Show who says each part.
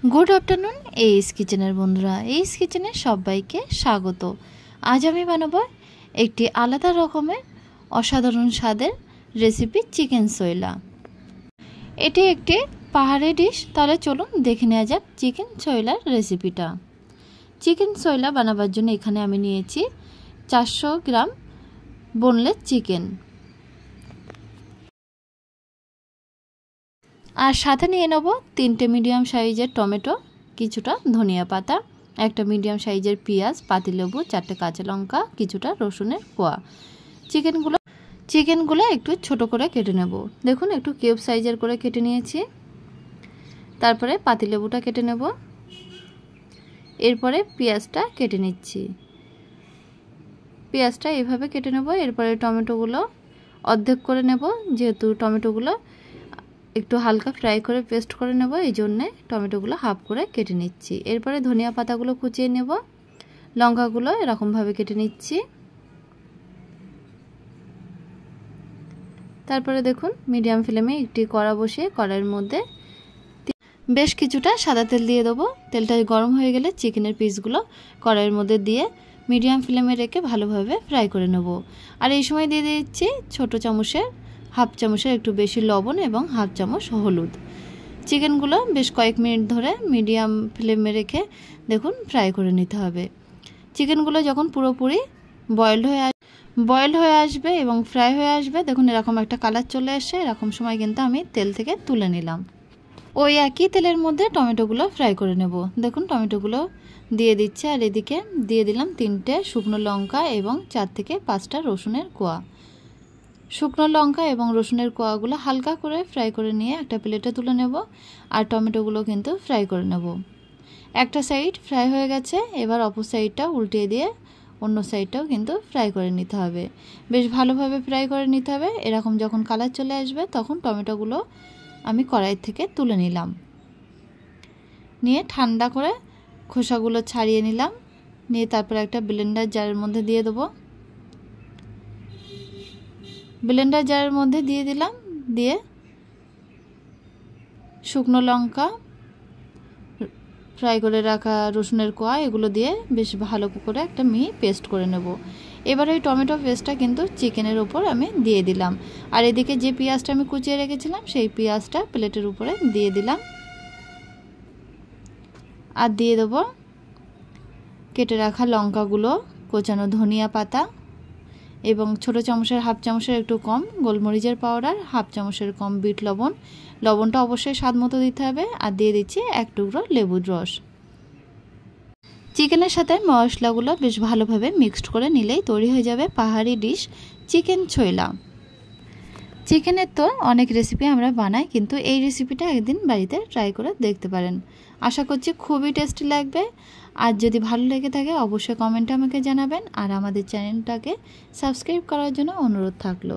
Speaker 1: Good afternoon S किचेनर बंधुरा S किचेने सबाइके स्वागत। आज आमी बानाबो एकटी आलादा रकमेर असाधारण स्वादेर रेसिपि चिकेन सोयला। एटी एकटी पाहाड़ी डिश। ताहले चलुन देखे नेওয়া যাক चिकेन सोयलार रेसिपिटा। चिकेन सोयला बानाबार जोन्नो एखाने आमी नियेछि 400 ग्राम बोनलेस चिकेन और साथे निये नेब 3टे मीडियम साइजेर टमेटो, किछुटा धनिया पाता, एक मीडियम साइजेर पेঁয়াজ, पातिलेबू, 4टे काँचा लंका, किछुटा रसुनेर कोয়া। चिकेनगुलो एकटू छोटो करे केटे नेब। देखुन एकटू किউব साइजेर करे केटे निয়েছি। तारपरे पातिलेबूटा केटे नेब। एरपरे पेঁয়াজটা केटे निচ্ছি। पेঁয়াজটা এইভাবে কেটে নেব। এরপরে টমেটোগুলো অর্ধেক করে নেব, যেহেতু টমেটোগুলো একটু হালকা ফ্রাই করে পেস্ট করে নেব, এই জন্য টমেটোগুলো হাফ করে কেটে নিচ্ছি। এরপরে ধনিয়া পাতাগুলো কুচিয়ে নেব, লঙ্কাগুলো এরকম ভাবে কেটে নিচ্ছি। তারপরে দেখুন মিডিয়াম ফ্লেমে একটি কড়া বসিয়ে কড়াইয়ের মধ্যে বেশ কিছুটা সাদা তেল দিয়ে দেব। তেলটা গরম হয়ে গেলে চিকেনের পিসগুলো কড়াইয়ের মধ্যে দিয়ে মিডিয়াম ফ্লেমে রেখে ভালোভাবে ফ্রাই করে নেব। আর এই সময় দিয়ে দিচ্ছি ছোট চামচের हाफ चामचের একটু বেশি লবণ এবং हाफ চামচ হলুদ। চিকেনগুলো বেশ কয়েক মিনিট ধরে মিডিয়াম ফ্লেমে রেখে দেখুন ফ্রাই করে নিতে হবে। চিকেনগুলো যখন পুরোপুরি বয়েলড হয়ে আসবে এবং ফ্রাই হয়ে আসবে, দেখুন এরকম একটা কালার চলে আসে, এরকম সময় কিন্তু আমি তেল থেকে তুলে নিলাম। ওই একই তেলের মধ্যে টমেটোগুলো ফ্রাই করে নেব। দেখুন টমেটোগুলো দিয়ে দিচ্ছি আর এদিকে দিয়ে দিলাম 3টে শুকনো লঙ্কা এবং 4 থেকে 5টা রসুনের কোয়া। শুকনো লঙ্কা এবং রসুনের কোয়াগুলো হালকা করে ফ্রাই করে নিয়ে একটা প্লেটে তুলে নেব। আর টমেটোগুলো কিন্তু ফ্রাই করে নেব। একটা সাইড ফ্রাই হয়ে গেছে, এবার অপর সাইডটা উল্টিয়ে দিয়ে অন্য সাইডটাও কিন্তু ফ্রাই করে নিতে হবে। বেশ ভালোভাবে ফ্রাই করে নিতে হবে। এরকম যখন কালার চলে আসবে তখন টমেটোগুলো আমি কড়াই থেকে তুলে নিলাম। নিয়ে ঠান্ডা করে খোসাগুলো ছাড়িয়ে নিলাম। নিয়ে তারপর একটা ব্লেন্ডার জারের মধ্যে দিয়ে দেবো। ব্লেন্ডার জারের মধ্যে দিয়ে দিলাম। দিয়ে শুকনো লঙ্কা, ফ্রাই করে রাখা রসুনের কোয়া এগুলো দিয়ে বেশ ভালো করে একটা মিহি পেস্ট করে নেব। এবার ওই টমেটো পেস্টটা কিন্তু চিকেনের উপর আমি দিয়ে দিলাম। আর এদিকে যে পেঁয়াজটা আমি কুচিয়ে রেখেছিলাম সেই পেঁয়াজটা প্লেটের উপরে দিয়ে দিলাম। আর দিয়ে দেব কেটে রাখা লঙ্কাগুলো, কোচানো ধনিয়া পাতা এবং ছোট চামচের হাফ চামচের একটু কম গোলমরিচের পাউডার, হাফ চামচের কম বিট লবণ। লবণটা অবশ্যই স্বাদ মতো দিতে হবে। আর দিয়ে দিচ্ছি এক টুকরো লেবুর রস। চিকেনের সাথে মশলাগুলো বেশ ভালোভাবে মিক্সড করে নিলেই তৈরি হয়ে যাবে পাহাড়ি ডিশ চিকেন ছোয়লা। চিকেনের তো অনেক রেসিপি আমরা বানাই, কিন্তু এই রেসিপিটা একদিন বাড়িতে ট্রাই করে দেখতে পারেন। আশা করছি খুবই টেস্টি লাগবে। আর যদি ভালো লেগে থাকে অবশ্যই কমেন্টে আমাকে জানাবেন। আর আমাদের চ্যানেলটাকে সাবস্ক্রাইব করার জন্য অনুরোধ থাকলো।